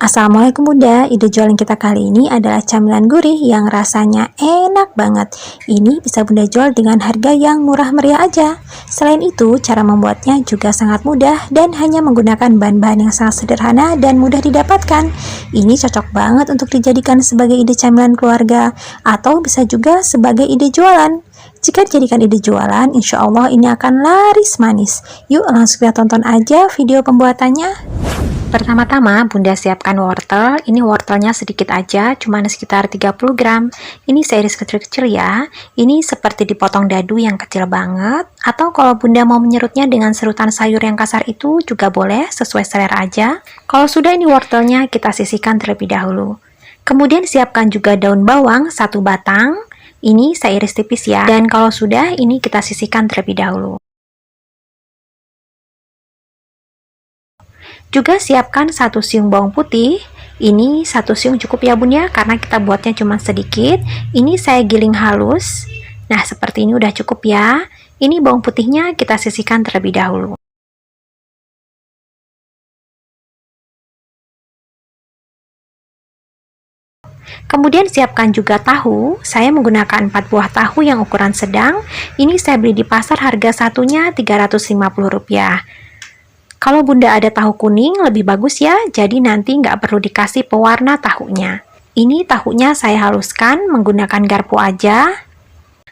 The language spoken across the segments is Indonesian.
Assalamualaikum Bunda, ide jualan kita kali ini adalah camilan gurih yang rasanya enak banget. Ini bisa Bunda jual dengan harga yang murah meriah aja. Selain itu, cara membuatnya juga sangat mudah dan hanya menggunakan bahan-bahan yang sangat sederhana dan mudah didapatkan. Ini cocok banget untuk dijadikan sebagai ide camilan keluarga atau bisa juga sebagai ide jualan. Jika dijadikan ide jualan, insya Allah ini akan laris manis. Yuk langsung kita tonton aja video pembuatannya. Pertama-tama Bunda siapkan wortel. Ini wortelnya sedikit aja, cuma sekitar 30 gram. Ini saya iris kecil-kecil ya. Ini seperti dipotong dadu yang kecil banget. Atau kalau Bunda mau menyerutnya dengan serutan sayur yang kasar itu juga boleh, sesuai selera aja. Kalau sudah ini wortelnya kita sisihkan terlebih dahulu. Kemudian siapkan juga daun bawang 1 batang. Ini saya iris tipis ya. Dan kalau sudah ini kita sisihkan terlebih dahulu. Juga siapkan 1 siung bawang putih. Ini 1 siung cukup ya Bun ya, karena kita buatnya cuma sedikit. Ini saya giling halus. Nah, seperti ini udah cukup ya. Ini bawang putihnya kita sisihkan terlebih dahulu. Kemudian siapkan juga tahu. Saya menggunakan 4 buah tahu yang ukuran sedang. Ini saya beli di pasar, harga satunya Rp350. Kalau Bunda ada tahu kuning lebih bagus ya, jadi nanti nggak perlu dikasih pewarna tahunya. Ini tahunya saya haluskan menggunakan garpu aja.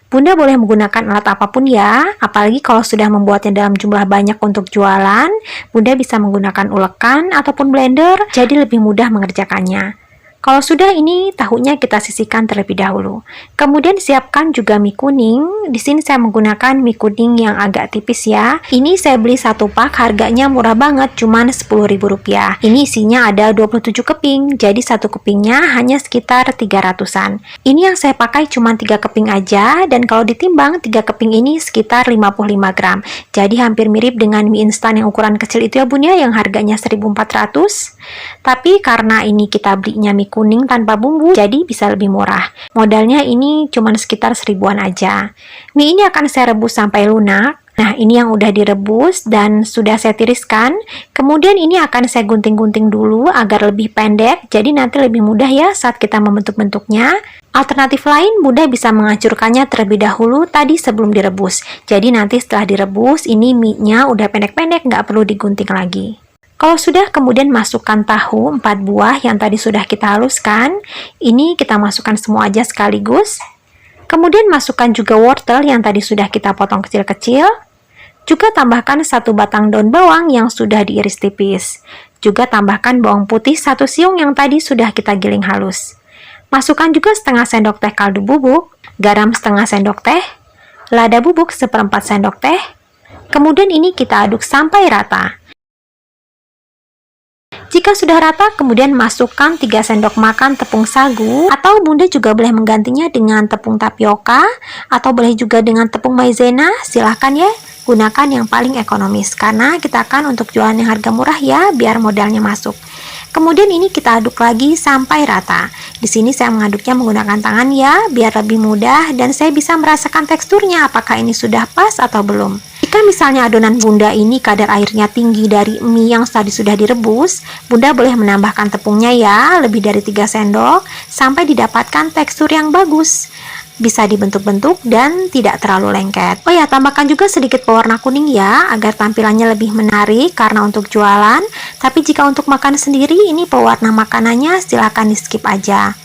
Bunda boleh menggunakan alat apapun ya, apalagi kalau sudah membuatnya dalam jumlah banyak untuk jualan. Bunda bisa menggunakan ulekan ataupun blender, jadi lebih mudah mengerjakannya. Kalau sudah ini tahunya kita sisihkan terlebih dahulu. Kemudian siapkan juga mie kuning. Di sini saya menggunakan mie kuning yang agak tipis ya. Ini saya beli 1 pak, harganya murah banget, cuman Rp10.000. Ini isinya ada 27 keping, jadi 1 kepingnya hanya sekitar 300-an. Ini yang saya pakai cuma 3 keping aja, dan kalau ditimbang 3 keping ini sekitar 55 gram. Jadi hampir mirip dengan mie instan yang ukuran kecil itu ya Bun ya, yang harganya 1.400. Tapi karena ini kita belinya mie kuning tanpa bumbu, jadi bisa lebih murah. Modalnya ini cuma sekitar 1000-an aja. Mie ini akan saya rebus sampai lunak. Nah, ini yang udah direbus dan sudah saya tiriskan. Kemudian ini akan saya gunting-gunting dulu agar lebih pendek, jadi nanti lebih mudah ya saat kita membentuk-bentuknya. Alternatif lain, Bunda bisa menghancurkannya terlebih dahulu tadi sebelum direbus. Jadi nanti setelah direbus, ini mie-nya udah pendek-pendek, nggak perlu digunting lagi. Kalau sudah, kemudian masukkan tahu 4 buah yang tadi sudah kita haluskan. Ini kita masukkan semua aja sekaligus. Kemudian masukkan juga wortel yang tadi sudah kita potong kecil-kecil. Juga tambahkan 1 batang daun bawang yang sudah diiris tipis. Juga tambahkan bawang putih 1 siung yang tadi sudah kita giling halus. Masukkan juga setengah sendok teh kaldu bubuk, garam setengah sendok teh, lada bubuk 1/4 sendok teh. Kemudian ini kita aduk sampai rata. Jika sudah rata, kemudian masukkan 3 sendok makan tepung sagu, atau Bunda juga boleh menggantinya dengan tepung tapioka, atau boleh juga dengan tepung maizena. Silahkan ya, gunakan yang paling ekonomis, karena kita akan untuk jualan yang harga murah ya, biar modalnya masuk. Kemudian ini kita aduk lagi sampai rata. Di sini saya mengaduknya menggunakan tangan ya, biar lebih mudah dan saya bisa merasakan teksturnya apakah ini sudah pas atau belum. Jika misalnya adonan Bunda ini kadar airnya tinggi dari mie yang tadi sudah direbus, Bunda boleh menambahkan tepungnya ya, lebih dari 3 sendok, sampai didapatkan tekstur yang bagus. Bisa dibentuk-bentuk dan tidak terlalu lengket. Oh ya, tambahkan juga sedikit pewarna kuning ya, agar tampilannya lebih menarik karena untuk jualan. Tapi jika untuk makan sendiri, ini pewarna makanannya silahkan di skip aja.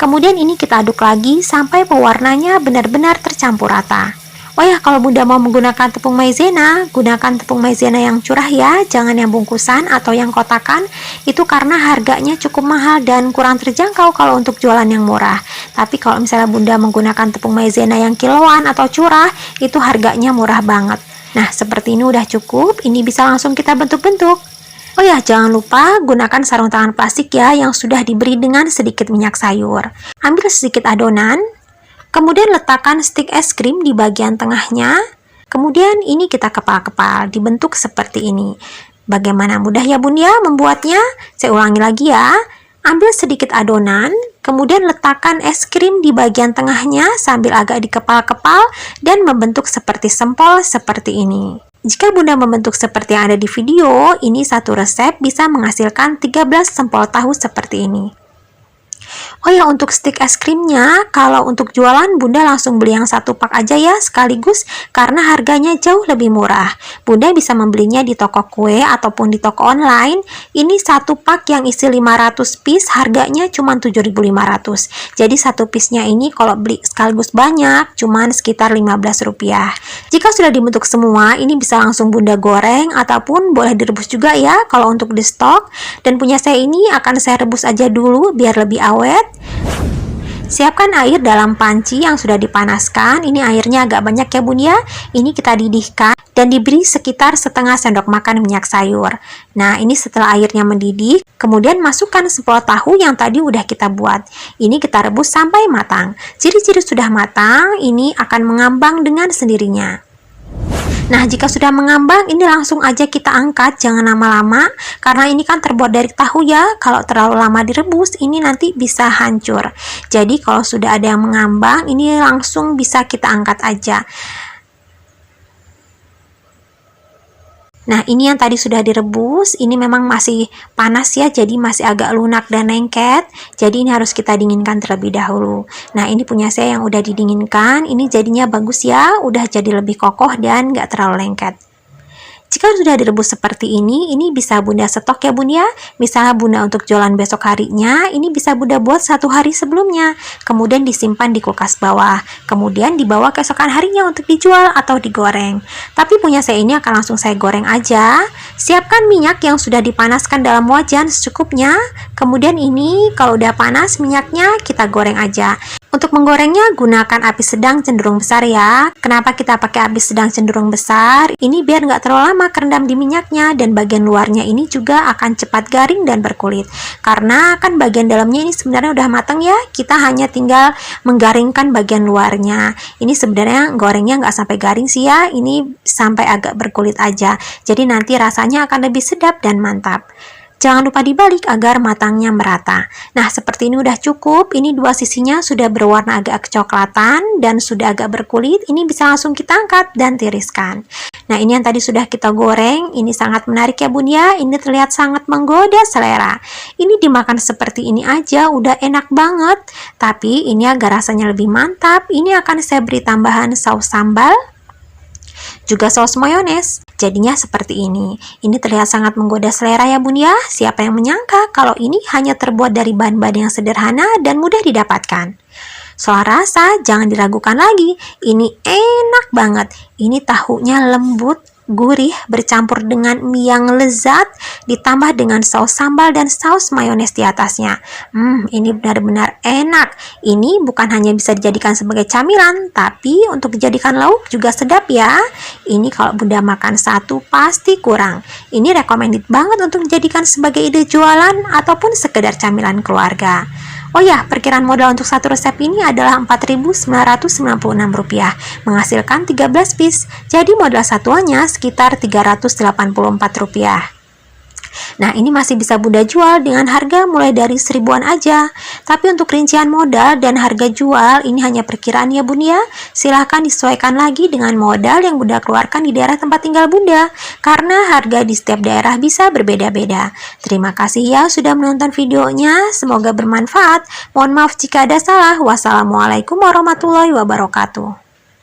Kemudian ini kita aduk lagi sampai pewarnanya benar-benar tercampur rata. Oh ya, kalau Bunda mau menggunakan tepung maizena, gunakan tepung maizena yang curah ya, jangan yang bungkusan atau yang kotakan. Itu karena harganya cukup mahal dan kurang terjangkau kalau untuk jualan yang murah. Tapi kalau misalnya Bunda menggunakan tepung maizena yang kiloan atau curah, itu harganya murah banget. Nah, seperti ini udah cukup, ini bisa langsung kita bentuk-bentuk. Oh ya, jangan lupa gunakan sarung tangan plastik ya, yang sudah diberi dengan sedikit minyak sayur. Ambil sedikit adonan. Kemudian letakkan stik es krim di bagian tengahnya. Kemudian ini kita kepal-kepal, dibentuk seperti ini. Bagaimana mudah ya Bun ya membuatnya? Saya ulangi lagi ya. Ambil sedikit adonan, kemudian letakkan es krim di bagian tengahnya sambil agak dikepal-kepal dan membentuk seperti sempol seperti ini. Jika Bunda membentuk seperti yang ada di video, ini satu resep bisa menghasilkan 13 sempol tahu seperti ini. Oh ya, untuk stik es krimnya, kalau untuk jualan Bunda langsung beli yang satu pak aja ya sekaligus karena harganya jauh lebih murah. Bunda bisa membelinya di toko kue ataupun di toko online. Ini satu pak yang isi 500 piece, harganya cuma 7.500. Jadi satu piece-nya ini kalau beli sekaligus banyak, cuma sekitar 15 rupiah. Jika sudah dibentuk semua, ini bisa langsung Bunda goreng ataupun boleh direbus juga ya kalau untuk di stok. Dan punya saya ini akan saya rebus aja dulu biar lebih awet. Siapkan air dalam panci yang sudah dipanaskan. Ini airnya agak banyak ya Bun ya. Ini kita didihkan dan diberi sekitar setengah sendok makan minyak sayur. Nah, ini setelah airnya mendidih, kemudian masukkan sempol tahu yang tadi udah kita buat. Ini kita rebus sampai matang. Ciri-ciri sudah matang, ini akan mengambang dengan sendirinya. Nah, jika sudah mengambang, ini langsung aja kita angkat, jangan lama-lama, karena ini kan terbuat dari tahu ya. Kalau terlalu lama direbus, ini nanti bisa hancur. Jadi, kalau sudah ada yang mengambang, ini langsung bisa kita angkat aja. Nah, ini yang tadi sudah direbus, ini memang masih panas ya, jadi masih agak lunak dan lengket. Jadi ini harus kita dinginkan terlebih dahulu. Nah, ini punya saya yang udah didinginkan, ini jadinya bagus ya, udah jadi lebih kokoh dan nggak terlalu lengket. Jika sudah direbus seperti ini bisa Bunda stok ya Bun ya. Misalnya Bunda untuk jualan besok harinya, ini bisa Bunda buat 1 hari sebelumnya. Kemudian disimpan di kulkas bawah. Kemudian dibawa keesokan harinya untuk dijual atau digoreng. Tapi punya saya ini akan langsung saya goreng aja. Siapkan minyak yang sudah dipanaskan dalam wajan secukupnya. Kemudian ini kalau udah panas minyaknya kita goreng aja. Untuk menggorengnya gunakan api sedang cenderung besar ya. Kenapa kita pakai api sedang cenderung besar? Ini biar nggak terlalu lama kerendam di minyaknya dan bagian luarnya ini juga akan cepat garing dan berkulit. Karena kan bagian dalamnya ini sebenarnya udah matang ya. Kita hanya tinggal menggaringkan bagian luarnya. Ini sebenarnya gorengnya nggak sampai garing sih ya. Ini sampai agak berkulit aja. Jadi nanti rasanya akan lebih sedap dan mantap. Jangan lupa dibalik agar matangnya merata. Nah, seperti ini udah cukup. Ini dua sisinya sudah berwarna agak kecoklatan dan sudah agak berkulit. Ini bisa langsung kita angkat dan tiriskan. Nah, ini yang tadi sudah kita goreng. Ini sangat menarik ya Bun ya. Ini terlihat sangat menggoda selera. Ini dimakan seperti ini aja udah enak banget. Tapi ini agar rasanya lebih mantap, ini akan saya beri tambahan saus sambal, juga saus mayones. Jadinya seperti ini. Ini terlihat sangat menggoda selera ya Bun ya. Siapa yang menyangka kalau ini hanya terbuat dari bahan-bahan yang sederhana dan mudah didapatkan. Soal rasa, jangan diragukan lagi. Ini enak banget. Ini tahunya lembut, gurih, bercampur dengan mie yang lezat, ditambah dengan saus sambal dan saus mayones di atasnya. Ini benar-benar enak. Ini bukan hanya bisa dijadikan sebagai camilan, tapi untuk dijadikan lauk juga sedap ya. Ini kalau Bunda makan satu pasti kurang. Ini recommended banget untuk dijadikan sebagai ide jualan ataupun sekedar camilan keluarga. Oh ya, perkiraan modal untuk satu resep ini adalah Rp4.996, menghasilkan 13 piece. Jadi modal satuannya sekitar Rp384. Nah, ini masih bisa Bunda jual dengan harga mulai dari 1000-an aja. Tapi untuk rincian modal dan harga jual ini hanya perkiraan ya Bun ya. Silahkan disesuaikan lagi dengan modal yang Bunda keluarkan di daerah tempat tinggal Bunda. Karena harga di setiap daerah bisa berbeda-beda. Terima kasih ya sudah menonton videonya. Semoga bermanfaat. Mohon maaf jika ada salah. Wassalamualaikum warahmatullahi wabarakatuh.